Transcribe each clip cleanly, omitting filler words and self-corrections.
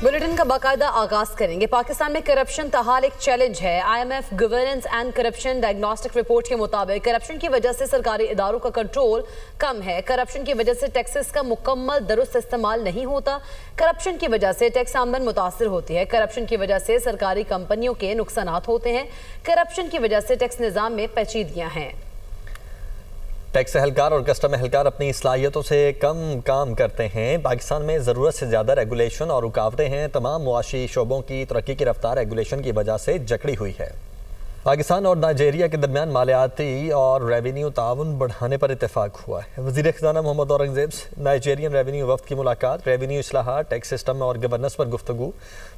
Bulletin का बाकायदा आगाज करेंगे। पाकिस्तान में करप्शन ताहाल एक चैलेंज है। IMF governance and corruption diagnostic report के मुताबिक करप्शन की वजह से सरकारी इदारों का कंट्रोल कम है। करप्शन की वजह से टैक्सेस का मुकम्मल दुरुस्त इस्तेमाल नहीं होता। करप्शन की वजह से टैक्स आमदन मुतासर होती है। करप्शन की वजह से सरकारी कंपनियों के नुकसानात होते हैं। करप्शन की वजह से टैक्स निज़ाम में पेचीदगियाँ हैं। टैक्स एहलकार और कस्टम एहलकार अपनी सलाहियतों से कम काम करते हैं। पाकिस्तान में ज़रूरत से ज़्यादा रेगुलेशन और रुकावटें हैं। तमाम मुआशी शोबों की तरक्की की रफ्तार रेगुलेशन की वजह से जकड़ी हुई है। पाकिस्तान और नाइजीरिया के दरमियान मालियाती और रेवेन्यू ताउन बढ़ाने पर इत्तेफाक हुआ है। वज़ीर ख़ज़ाना मोहम्मद औरंगज़ेब से नाइजीरियन रेवेन्यू वफ़द की मुलाकात। रेवेन्यू इस्लाहात, टैक्स सिस्टम और गवर्नेंस पर गुफ्तगू।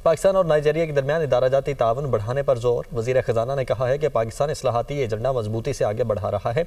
पाकिस्तान और नाइजीरिया के दरमियान इदाराजाती ताउन बढ़ाने पर जोर। वज़ीर ख़ज़ाना ने कहा है कि पाकिस्तान इस्लाहाती एजेंडा मजबूती से आगे बढ़ा रहा है।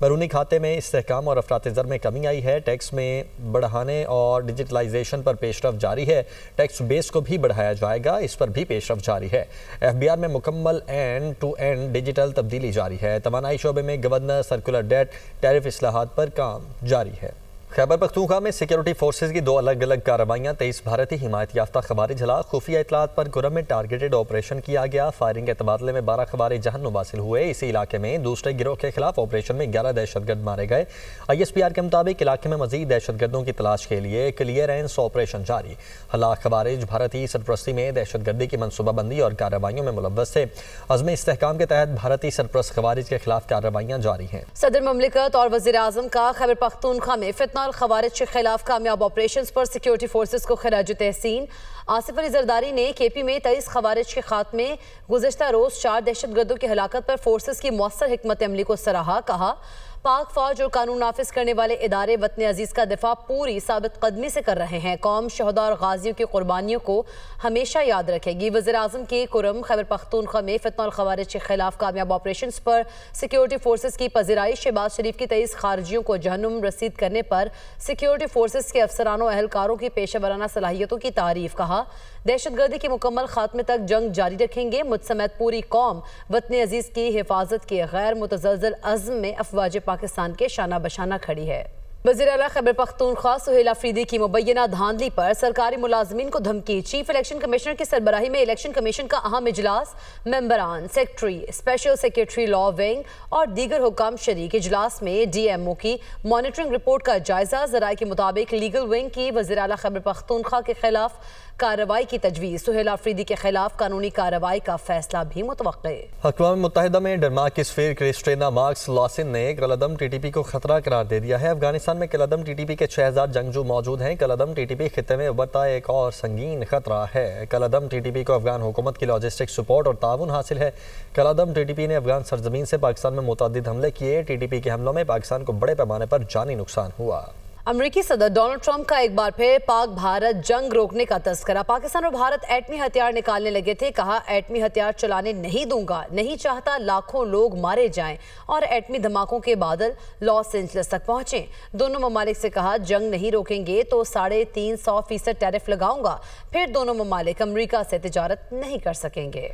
बैरूनी खाते में इस्तेहकाम और अफरात ज़र में कमी आई है। टैक्स में बढ़ाने और डिजिटलाइजेशन पर पेशरफ जारी है। टैक्स बेस को भी बढ़ाया जाएगा, इस पर भी पेशरफ जारी है। FBR में मुकम्मल एंड टू एंड डिजिटल तब्दीली जारी है। तवानाई शोबे में गवर्नर, सर्कुलर डेट, टैरिफ इस्लाहात पर काम जारी है। खैबर पख्तूनख्वा में सिक्योरिटी फोर्सेज की 2 अलग अलग कार्रवाइयाँ। 23 भारतीय हिमायत याफ्ता खवारिज हलाक। खुफिया इतलात पर गुरम में टारगेटेड ऑपरेशन किया गया। फायरिंग के तबादले में 12 खवारिज जहन्नुम हासिल हुए। इसी इलाके में दूसरे गिरोह के खिलाफ ऑपरेशन में 11 दहशतगर्द मारे गए। ISPR के मुताबिक इलाके में मजीद दहशतगर्दों की तलाश के लिए क्लियरेंस ऑपरेशन जारी। हलाक खवारिज भारतीय सरपरस्ती में दहशतगर्दी की मनसूबाबंदी और कार्रवाइयों में मुलव्वस थे। अज़्म इस्तेहकाम के तहत भारतीय सरपरस्त खवारिज के खिलाफ कार्रवाइयाँ जारी हैं। सदर ममलिकत और वज़ीर आज़म का खैबर पख्तूनख्वा में फितना खवारिज के खिलाफ कामयाब ऑपरेशन पर सिक्योरिटी फोर्सेस को खिराज तहसीन। आसिफ अली जरदारी ने KP में 23 खवारिज के खात्मे, गुज़िश्ता रोज़ 4 दहशतगर्दों की हलाकत पर फोर्सेस की मौसर हिकमत अमली को सराहा। कहा, पाक फौज और कानून नाफिज करने वाले इदारे वतन अजीज़ का दिफा पूरी साबित कदमी से कर रहे हैं। कौम शहदा और गाजियों की कुर्बानियों को हमेशा याद रखेगी। वज़ीर आज़म के कुरम खैबर पख्तूनख्वा में फितना खवारिज के खिलाफ कामयाब ऑपरेशन पर सिक्योरिटी फोर्सेस की पज़िराइश। शहबाज शरीफ की 23 खारजियों को जहन्नुम रसीद करने पर सिक्योरिटी फोर्सेस के अफसरानों और एहलकारों की पेशा वराना सलाहियतों की तारीफ। कहा, दहशतगर्दी के मुकम्मल खात्मे तक जंग जारी रखेंगे। मुझ समेत पूरी कौम वतन अजीज़ की हिफाजत के गैर मुतज़लज़ल अज़्म में अफवाज पाकिस्तान के शाना बशाना खड़ी है। वज़ीर आला खैबर पख्तूनख्वा सुहेल अफरीदी की मुबैना धांधली पर सरकारी मुलाजमीन को धमकी। चीफ इलेक्शन कमिश्नर की सरबराही में इलेक्शन कमीशन का अहम इजलास। मेंबरान, secretary, special secretary law wing और दीगर हुकाम शरीक। इजलास में DMO की मॉनिटरिंग रिपोर्ट का जायजा। ज़राए के मुताबिक लीगल विंग की वज़ीर आला खैबर पख्तूनख्वा के खिलाफ कार्रवाई की तजवीज़। सुहेल अफरीदी के खिलाफ कानूनी कार्रवाई का फैसला भी मुतवक्के। अक़वाम मुत्तहिदा में डेनमार्क की सफ़ीर क्रिस्टिना मार्क्स लॉसिन ने कलअदम TTP को खतरा करार दे दिया है। अफगानिस्तान में कलअदम TTP के 6000 जंगजू मौजूद हैं। कलअदम TTP खित्ते में उभरता एक और संगीन खतरा है। कलअदम TTP को अफगान हुकूमत की लॉजिस्टिक सपोर्ट और ताउन हासिल है। कलअदम TTP ने अफगान सरजमीन से पाकिस्तान में मुतअद्दिद हमले किए। TTP के हमलों में पाकिस्तान को बड़े पैमाने पर जानी नुकसान हुआ। अमरीकी सदर डोनाल्ड ट्रंप का एक बार फिर पाक भारत जंग रोकने का तस्करा। पाकिस्तान और भारत एटमी हथियार निकालने लगे थे। कहा, एटमी हथियार चलाने नहीं दूंगा, नहीं चाहता लाखों लोग मारे जाएं और एटमी धमाकों के बादल लॉस एंजलिस तक पहुंचे। दोनों ममालिक से कहा, जंग नहीं रोकेंगे तो 350% टैरिफ लगाऊंगा, फिर दोनों ममालिक अमरीका से तिजारत नहीं कर सकेंगे।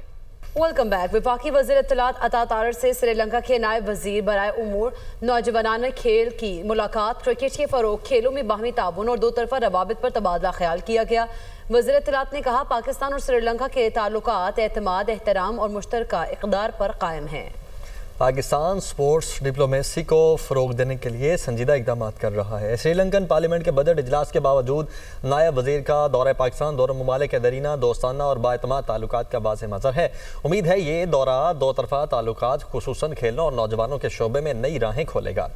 Welcome back. वफाकी वज़ीर इत्तलात अता तारर से श्रीलंका के नायब वज़ीर बराए उमूर नौजवानान खेल की मुलाकात। क्रिकेट के फ़रोग़, खेलों में बाहमी ताउन और 2 तरफ़ा रवाबित पर तबादला ख्याल किया गया। वज़ीर इत्तलात ने कहा, पाकिस्तान और श्रीलंका के ताल्लुकात एतमाद, एहतराम और मुश्तरका इक़दार पर कायम हैं। पाकिस्तान स्पोर्ट्स डिप्लोमेसी को फ़रोग़ देने के लिए संजीदा इक़दाम कर रहा है। श्रीलंकन पार्लियामेंट के बजट इजलास के बावजूद नायब वज़ीर का दौरा पाकिस्तान दोनों ममालिक के दरीना दोस्ताना और बाएतमाद ताल्लुकात का वाज़ेह मज़हर है। उम्मीद है ये दौरा 2 तरफ़ा ताल्लुकात खुसूसन खेलों और नौजवानों के शोबे में नई राहें खोलेगा।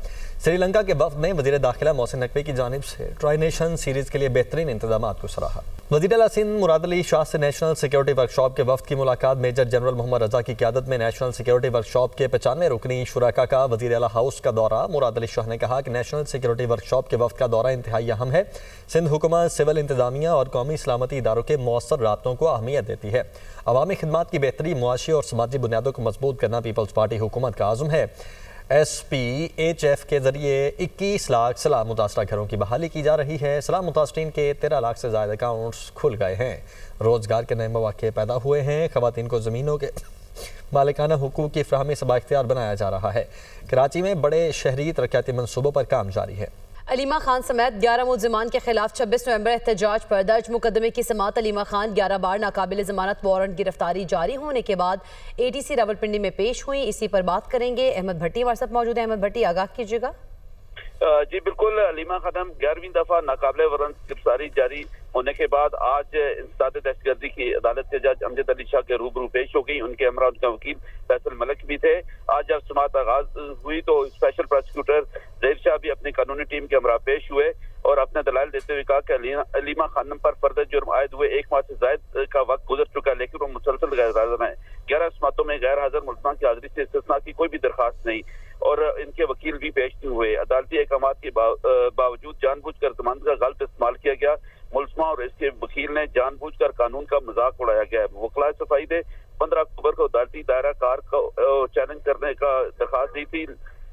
श्रीलंका के वफ़द ने वज़ीर दाखिला मोहसिन नकवी की जानिब से ट्राई नेशन सीरीज़ के लिए बेहतरीन इंतजाम को सराहा। वज़ीर आला सिंध मुराद अली शाह से नेशनल सिक्योरिटी वर्कशॉप के वफ़द की मुलाकात। मेजर जनरल मोहम्मद रज़ा की क़यादत में नेशनल सिक्योरिटी वर्कशॉप के 95 रुकनी शुराका का वज़ीर आला हाउस का दौरा। मुराद अली शाह ने कहा कि नेशनल सिक्योरिटी वर्कशॉप के वफ़द का दौरा इंतहाई अहम है। सिंध हुकूमत सिविल इंतज़ामिया और कौमी सलामती इदारों के मौसर राब्तों को अहमियत देती है। अवामी खिदमात की बेहतरी, मुआशी और समाजी बुनियादों को मजबूत करना पीपल्स पार्टी हुकूमत का आज़म है। SPHF के जरिए 21 लाख सलाह मुतासरा घरों की बहाली की जा रही है। सलाह मुतासरीन के 13 लाख से ज़्यादा अकाउंट्स खुल गए हैं। रोज़गार के नए मौके पैदा हुए हैं। ख़वातीन को ज़मीनों के मालिकाना हुकूक की फराहमी से बाइख्तियार बनाया जा रहा है। कराची में बड़े शहरी तरक्याती मनसूबों पर काम जारी है। علیمہ خان سمیت 11 ملزمان کے خلاف 26 نومبر احتجاج پر درج مقدمے کی سماعت علیمہ خان 11 بار ناقابل ضمانت وارنٹ گرفتاری جاری ہونے کے بعد ATC راولپنڈی میں پیش ہوئی. اسی پر بات کریں گے. احمد بھٹی ہمارے ساتھ موجود ہیں. احمد بھٹی آگاہ کیجیے گا. جی بالکل. علیمہ خانم 11ویں دفعہ ناقابل وارنٹ گرفتاری جاری ہونے کے بعد آج انسداد دہشت گردی کی عدالت کے جج امجد علی شاہ کے روبرو پیش ہو گئی. ان کے ہمراہ ان کا وکیل فیصل ملک بھی تھے. آج جب سماعت آغاز ہوئی تو اسپیشل پروسیکیوٹر ظہیر شاہ بھی اپنی قانونی ٹیم کے ہمراہ پیش ہوئے اور اپنے دلائل دیتے ہوئے کہا کہ علیمہ خانم پر فرد جرم عائد ہوئے 1 ماہ سے زائد کا وقت گزر چکا ہے لیکن وہ مسلسل غیر حاضر ہیں. 11 سماعتوں میں غیر حاضر ملزمان کی حاضری سے استثناء کی کوئی بھی درخواست نہیں اور ان کے وکیل بھی پیش نہیں ہوئے. عدالتی احکامات کے باوجود جان بوجھ کر ضمانت کا غلط استعمال کیا گیا. ملزمہ اور اس کے وکیل نے جان بوجھ کر قانون کا مذاق اڑایا گیا ہے. وکلاء صفائی نے 15 اکتوبر کو عدالتی دائرہ کار کو چیلنج کرنے کا درخواست دی تھی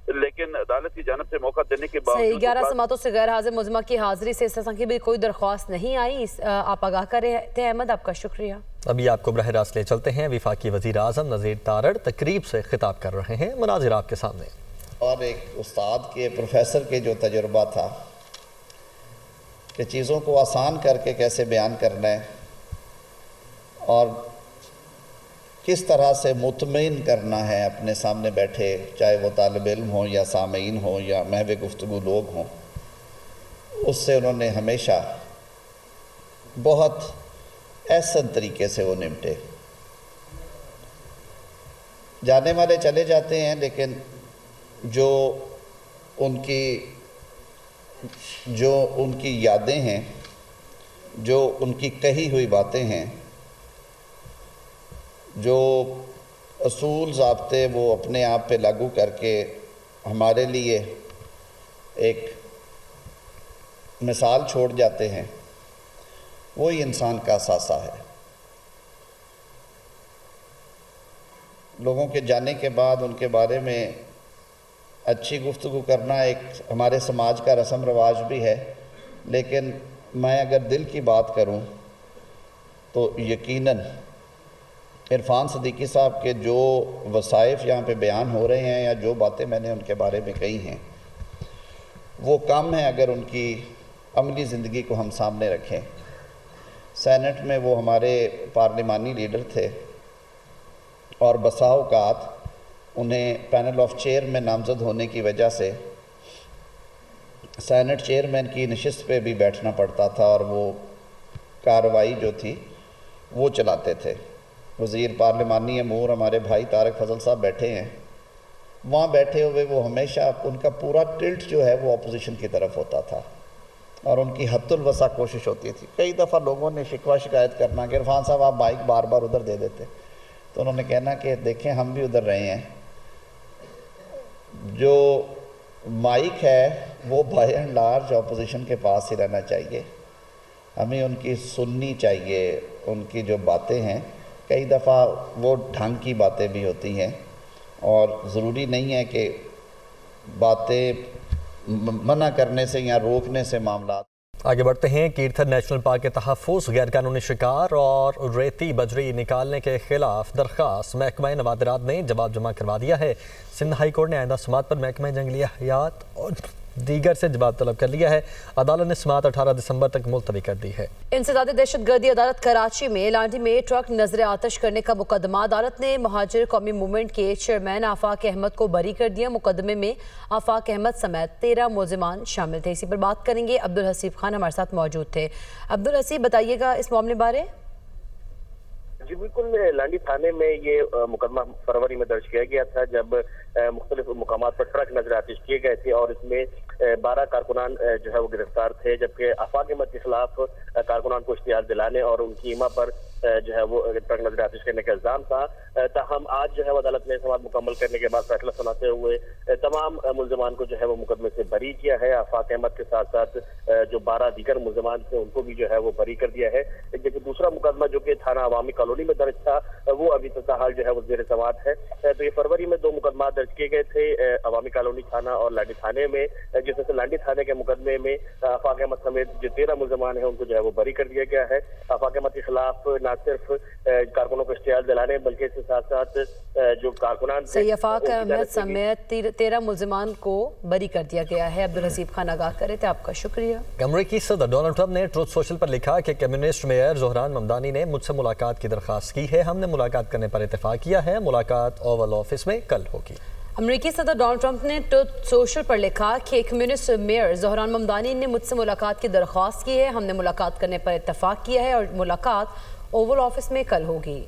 لیکن عدالت کی جانب سے موقع دینے کے باوجود 11 سماعتوں سے غیر حاضر ملزمہ کی حاضری سے استثناء کی بھی کوئی درخواست نہیں آئی. آپ آگاہ کر رہے تھے. احمد آپ کا شکریہ. ابھی آپ کو براہ راست لے چلتے ہیں. وفاقی وزیر اعظم نذیر تارڑ تقریب سے خطاب کر رہے ہیں. مناظر آپ کے سامنے. اور ایک استاد کے پروفیسر کے جو تجربہ تھا کہ چیزوں کو آسان کر کے کیسے بیان کرنا ہے اور کس طرح سے مطمئن کرنا ہے اپنے سامنے بیٹھے چاہے وہ طالب علم ہوں یا سامعین ہوں یا محو گفتگو لوگ ہوں، اس سے انہوں نے ہمیشہ بہت احسن طریقے سے وہ نمٹے. جانے والے چلے جاتے ہیں لیکن جو ان کی یادیں ہیں، جو ان کی کہی ہوئی باتیں ہیں، جو اصول ضابطے وہ اپنے آپ پہ لاگو کر کے ہمارے لیے ایک مثال چھوڑ جاتے ہیں، وہی انسان کا اثاثہ ہے. لوگوں کے جانے کے بعد ان کے بارے میں اچھی گفتگو کرنا ایک ہمارے سماج کا رسم رواج بھی ہے، لیکن میں اگر دل کی بات کروں تو یقیناً عرفان صدیقی صاحب کے جو وصائف یہاں پہ بیان ہو رہے ہیں یا جو باتیں میں نے ان کے بارے میں کہی ہیں وہ کم ہیں اگر ان کی عملی زندگی کو ہم سامنے رکھیں. سینٹ میں وہ ہمارے پارلیمانی لیڈر تھے اور بسا اوقات انہیں پینل آف چیئر میں نامزد ہونے کی وجہ سے سینٹ چیئرمین کی نشست پہ بھی بیٹھنا پڑتا تھا اور وہ کارروائی جو تھی وہ چلاتے تھے. وزیر پارلیمانی امور ہمارے بھائی طارق فضل صاحب بیٹھے ہیں. وہاں بیٹھے ہوئے وہ ہمیشہ ان کا پورا ٹلٹ جو ہے وہ اپوزیشن کی طرف ہوتا تھا اور ان کی حد الوسع کوشش ہوتی تھی. کئی دفعہ لوگوں نے شکوہ شکایت کرنا کہ عرفان صاحب آپ مائک بار بار ادھر دے دیتے، تو انہوں نے کہنا کہ دیکھیں ہم بھی ادھر رہے ہیں. جو مائک ہے وہ بائی اینڈ لارج اپوزیشن کے پاس ہی رہنا چاہیے. ہمیں ان کی سننی چاہیے. ان کی جو باتیں ہیں کئی دفعہ وہ ڈھنگ کی باتیں بھی ہوتی ہیں اور ضروری نہیں ہے کہ باتیں منع کرنے سے یا روکنے سے معاملات. آگے بڑھتے ہیں. کیرتھر نیشنل پارک کے تحفظ، غیر قانونی شکار اور ریتی بجری نکالنے کے خلاف درخواست محکمہ نوادرات نے جواب جمع کروا دیا ہے. سندھ ہائی کورٹ نے آئندہ سماعت پر محکمہ جنگلی حیات اور دیگر سے جواب طلب کر لیا ہے. عدالت نے سماعت 18 دسمبر تک ملتوی کر دی ہے. انسداد دہشت گردی عدالت کراچی میں لانڈی میں ٹرک نظر آتش کرنے کا مقدمہ. عدالت نے مہاجر قومی موومنٹ کے چیئرمین آفاق احمد کو بری کر دیا. مقدمے میں آفاق احمد سمیت 13 ملزمان شامل تھے. اسی پر بات کریں گے. عبدالحسیب خان ہمارے ساتھ موجود تھے. عبدالحسیب بتائیے گا اس معاملے بارے. جی بالکل، لانڈی تھانے میں یہ مقدمہ فروری میں درج کیا گیا تھا جب مختلف مقامات پر ٹرک نظر آتش کیے گئے تھے اور اس میں 12 کارکنان جو ہے وہ گرفتار تھے، جبکہ آفاق احمد کے خلاف کارکنان کو اشتعال دلانے اور ان کی ایما پر جو ہے وہ ٹرک نظر آتش کرنے کا الزام تھا. تاہم آج جو ہے وہ عدالت نے سماعت مکمل کرنے کے بعد فیصلہ سناتے ہوئے تمام ملزمان کو جو ہے وہ مقدمے سے بری کیا ہے. آفاق احمد کے ساتھ ساتھ جو 12 دیگر ملزمان تھے ان کو بھی جو ہے وہ بری کر دیا ہے. جبکہ دوسرا मुकदमा जो कि थाना अवामी कॉलोनी में दर्ज था वो अभी ताहाल जो है वो ज़ेर समाअत है। तो ये फरवरी में 2 मुकदमा दर्ज किए गए थे अवामी कॉलोनी थाना और लांडी थाने में, जिसमें से लांडी थाने के मुकदमे में आफाक अहमद समेत जो 13 मुलजमान हैं उनको जो है वो बरी कर दिया गया है। आफाक अहमद के खिलाफ न सिर्फ कारकुनों को इश्तिहाल दिलाने बल्कि इसके साथ साथ जो कारकुनान थे आफाक अहमद समेत 13 मुलजमान को बरी कर दिया गया है। अब्दुल हसीब खान आगाह करे थे, आपका शुक्रिया। अमेरिकी सदर डोनाल्ड ट्रंप ने ट्रुथ सोशल पर लिखा कि कम्युनिस्ट मेयर ज़ोहरान ममदानी ने मुझसे मुलाकात की दरख्वास्त की है, हमने मुलाकात करने पर इत्तेफाक किया है, मुलाकात ओवल ऑफिस में कल होगी। अमेरिकी सदर डोनाल्ड ट्रंप ने ट्रुथ सोशल पर लिखा कि कम्युनिस्ट मेयर ज़ोहरान ममदानी ने मुझसे मुलाकात की दरख्वास्त की है, हमने मुलाकात करने पर इत्तेफाक किया है और मुलाकात ओवल ऑफिस में कल होगी।